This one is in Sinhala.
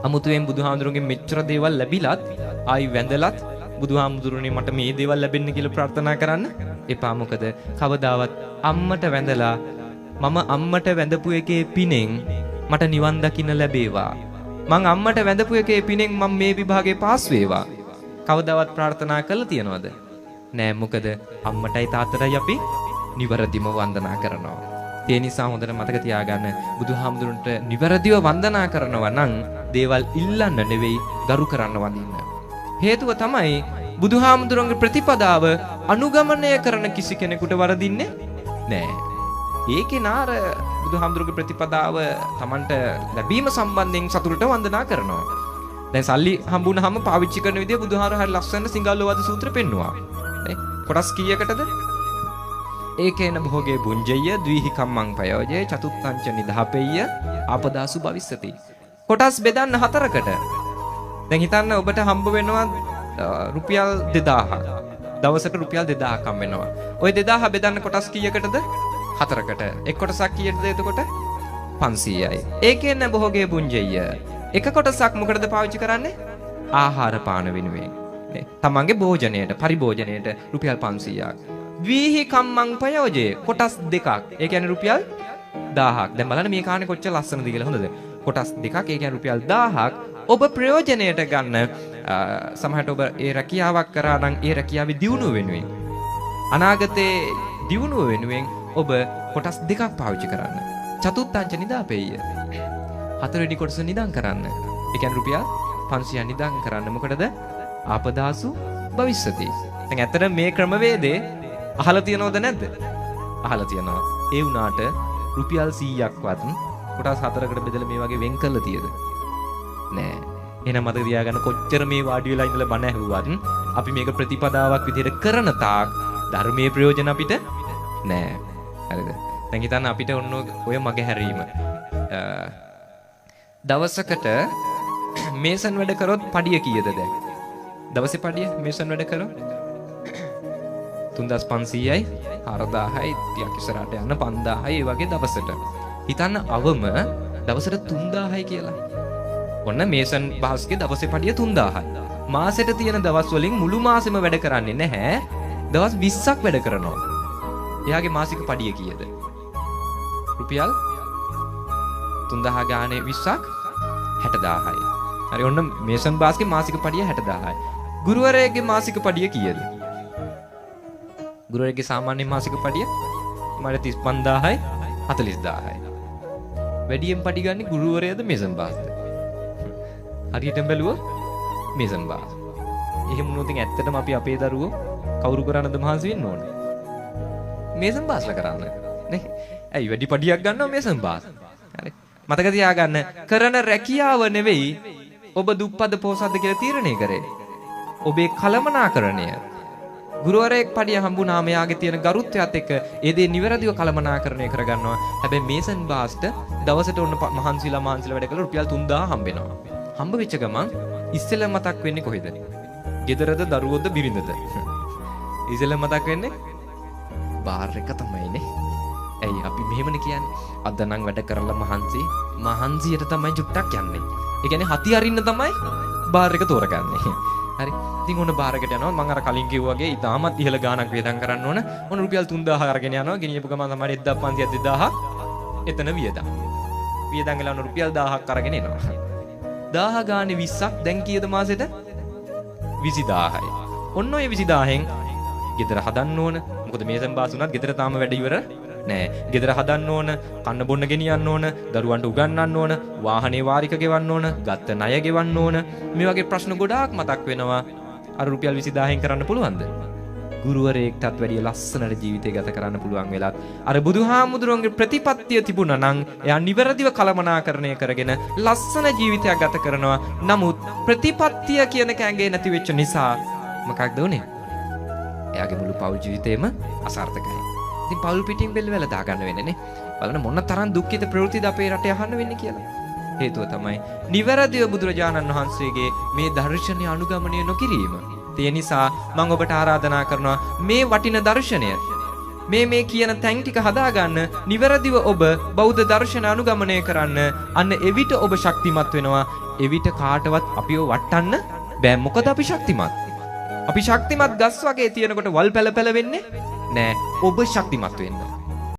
අමුතුවෙන් බුදුහාමුදුරන්ගෙන් මෙච්චර දේවල් ලැබිලත් ආයි වැඳලත් බුදුහාමුදුරනේ මට මේ දේවල් ලැබෙන්න කියලා ප්‍රාර්ථනා කරන්න එපා. මොකද කවදාවත් අම්මට වැඳලා මම අම්මට වැඳපු එකේ පිනෙන් මට නිවන් දකින්න ලැබේවා. මං අම්මට වැඳපු එකේ පිනෙන් මම මේ විභාගේ පාස් වේවා. කවදාවත් ප්‍රාර්ථනා කළා තියනවද? නෑ. මොකද අම්මටයි තාත්තටයි අපි නිවැරදිව වන්දනා කරනවා. ඒ නිසා හොඳට මතක තියාගන්න බුදුහාමුදුරන්ට නිවැරදිව වන්දනා කරනවා නම් දේවල් ඉල්ලන්න නෙවෙයි ගරු කරන්න වඳින්න. හේතුව තමයි බුදුහාමුදුරන්ගේ ප්‍රතිපදාව අනුගමනය කරන කිසි කෙනෙකුට වරදින්නේ නෑ. ඒකේ නාර බුදුහාමුදුරන්ගේ ප්‍රතිපදාව Tamanට ලැබීම සම්බන්ධයෙන් සතුටට වන්දනා කරනවා. දැන් සල්ලි හම්බුනහම පාවිච්චි කරන විදිය බුදුහාර හරි ලස්සන සිංහලෝවාද සූත්‍රෙ පෙන්නවා. නේ කොටස් කීයකටද? ඒකේන භෝගේ බුඤ්ජය ද්විහි කම්මං පයෝජේ චතුත්තංච නිදහපෙය්‍ය ආපදාසු භවිස්සති. කොටස් බෙදන්න 4කට. දැන් හිතන්න ඔබට හම්බ වෙනවා රුපියල් 2000ක්. දවසට රුපියල් 2000ක් හම්බ වෙනවා. ওই 2000 බෙදන්න කොටස් කීයකටද? 4කට. එක් කොටසක් කීයටද එතකොට? 500යි. ඒකේන භෝගේ බුඤ්ජය. එක කොටසක් මොකටද පාවිච්චි කරන්නේ? ආහාර පාන වෙනුවෙන්. නේ. තමන්ගේ භෝජනයට, පරිභෝජනයට රුපියල් 500ක්. ද්විහි කම්මං පයෝජේ කොටස් දෙකක්. ඒ කියන්නේ රුපියල් 1000ක්. දැන් බලන්න මේ කාණේ කොච්චර ලස්සනද කියලා. හොඳද? කොටස් දෙකක්. ඒ කියන්නේ රුපියල් 1000ක් ඔබ ප්‍රයෝජනයට ගන්න. සමහරට ඔබ ඒ රැකියාවක් කරා නම් ඒ රැකියාවේ දියුණුව වෙනුවෙන් අනාගතේ දියුණුව වෙනුවෙන් ඔබ කොටස් දෙකක් පාවිච්චි කරන්න. චතුත්තංච නිදාපෙය්‍ය. 4 වෙනි කොටස නිදන් කරන්න. ඒ කියන්නේ රුපියල් 500 නිදන් කරන්න. මොකටද? ආපදාසු භවිස්සති. දැන් ඇත්තට මේ ක්‍රමවේදේ අහලා තියනවද නැද්ද? අහලා තියනවා. ඒ වුණාට රුපියල් 100ක්වත් කොටස් 4කට බෙදලා මේ වගේ වෙන් කරලා තියද? නෑ. එහෙනම් මතක තියාගන්න කොච්චර මේ වාඩි වෙලා ඉඳලා බණ ඇහුවත් අපි මේක ප්‍රතිපදාවක් විදිහට කරන තාක් ධර්මයේ ප්‍රයෝජන අපිට නෑ. හරිද? දැන් හිතන්න අපිට ඔන්න ඔය මගේ හැරීම. දවසකට මේසන් වැඩ කරොත් පඩිය කීයද දැන්? දවසේ පඩිය මේසන් වැඩ කරොත් 3500යි 4000යි ටිකක් ඉස්සරහට යන 5000යි ඒ වගේ දවසට. හිතන්න අවම දවසට 3000යි කියලා. ඔන්න මේසන් බාස්ගේ දවසේ පඩිය 3000යි. මාසෙට තියෙන දවස් වලින් මුළු මාසෙම වැඩ කරන්නේ නැහැ. දවස් 20ක් වැඩ කරනවා. එයාගේ මාසික පඩිය කීයද? රුපියල් 3000 ගානේ 20ක් 60000යි. හරි ඔන්න මේසන් බාස්ගේ මාසික පඩිය 60000යි. ගුරුවරයාගේ මාසික පඩිය කීයද? ගුරුවරයාගේ සාමාන්‍ය මාසික පඩිය මාර 35000යි 40000යි. වැඩියෙන් පඩි ගන්න ගුරුවරයාද මේසන් බාස්ද? හරියටම බැලුවොත් මේසන් බාස්. එහෙම වුණොත් ඇත්තටම අපි අපේ දරුවෝ කවුරු කරන්නද මහන්සි වෙන්න ඕනේ? මේසන් බාස්ලා කරන්න. නේ? ඇයි වැඩි පඩියක් ගන්නවා මේසන් බාස්? හරි. මතක තියාගන්න කරන රැකියාව නෙවෙයි ඔබ දුප්පත් පොහොසත්ද කියලා තීරණය කරේ. ඔබේ කලමනාකරණය. ගුරුවරයෙක් පඩිය හම්බුනාම යාගේ තියෙන ගරුත්වයත් එක්ක ඒ දේ නිවැරදිව කලමනාකරණය කරගන්නවා. හැබැයි මේසන් බාස්ට දවසට ඔන්න මහන්සිලා වැඩ කළා රුපියල් 3000 හම්බ වෙනවා. හම්බ වෙච්ච ගමන් ඉස්සෙල්ලා මතක් වෙන්නේ කොහෙද? ගෙදරද දරුවෝද බිරිඳද? ඉස්සෙල්ලා මතක් වෙන්නේ බාර් එක තමයිනේ. ඇයි අපි මෙහෙමනේ කියන්නේ? අද නම් වැඩ කරලා මහන්සියට තමයි චුට්ටක් යන්නේ. ඒ කියන්නේ හති අරින්න තමයි බාර් එක තෝරගන්නේ. හරි. ඉතින් ඔන්න බාර් එකට යනවා. මම අර කලින් කිව්වා වගේ ඉතාමත් ඉහළ ගාණක් වේදම් කරන්න ඕන. ඔන්න රුපියල් 3000 අරගෙන යනවා. ගෙනියපු ගමන් තමයි 1500 2000 එතන වියදම්. වියදම් ගලන රුපියල් 1000ක් අරගෙන එනවා. 1000 ගානේ 20ක් දැන් කීයද මාසෙට? 20000යි. ඔන්න ඔය 20000න් ගෙදර හදන්න ඕන. මොකද මේසන් බාස් උනත් ගෙදර තාම වැඩ ඉවර නෑ. ගෙදර හදන්න ඕන, කන්න බොන්න ගෙනියන්න ඕන, දරුවන්ට උගන්වන්න ඕන, වාහනේ වාරික ගෙවන්න ඕන, ගත්ත ණය ගෙවන්න ඕන. මේ වගේ ප්‍රශ්න ගොඩාක් මතක් වෙනවා. අර රුපියල් 20000න් කරන්න පුළුවන්ද? ගුරුවරයෙක්ටත් වැඩිය ලස්සනට ජීවිතය ගත කරන්න පුළුවන් වෙලත් අර බුදුහාමුදුරන්ගේ ප්‍රතිපත්තිය තිබුණා නම් එයා නිවැරදිව කලමනාකරණය කරගෙන ලස්සන ජීවිතයක් ගත කරනවා. නමුත් ප්‍රතිපත්තිය කියන කැඟේ නැති වෙච්ච නිසා මොකක්ද උනේ? එයාගේ මුළු පෞල් ජීවිතේම අසාර්ථකයි. ඉතින් පෞල් පිටින් බෙල්ල වල දා ගන්න වෙන්නේ නේ. බලන්න මොන තරම් දුක්ඛිත ප්‍රවෘත්තිද අපේ රටේ අහන්න වෙන්නේ කියලා. හේතුව තමයි නිවැරදිව බුදුරජාණන් වහන්සේගේ මේ දර්ශනය අනුගමනය නොකිරීම. ඒ නිසා මම ඔබට ආරාධනා කරනවා මේ වටින දර්ශනය මේ කියන තැන් ටික හදාගන්න නිවැරදිව ඔබ බෞද්ධ දර්ශන අනුගමනය කරන්න. අන්න එවිට ඔබ ශක්තිමත් වෙනවා. එවිට කාටවත් අපිව වටන්න බෑ. මොකද අපි ශක්තිමත්. අපි ශක්තිමත් ගස් වගේ තියෙනකොට වල් පැල පැල වෙන්නේ නෑ. ඔබ ශක්තිමත් වෙන්න.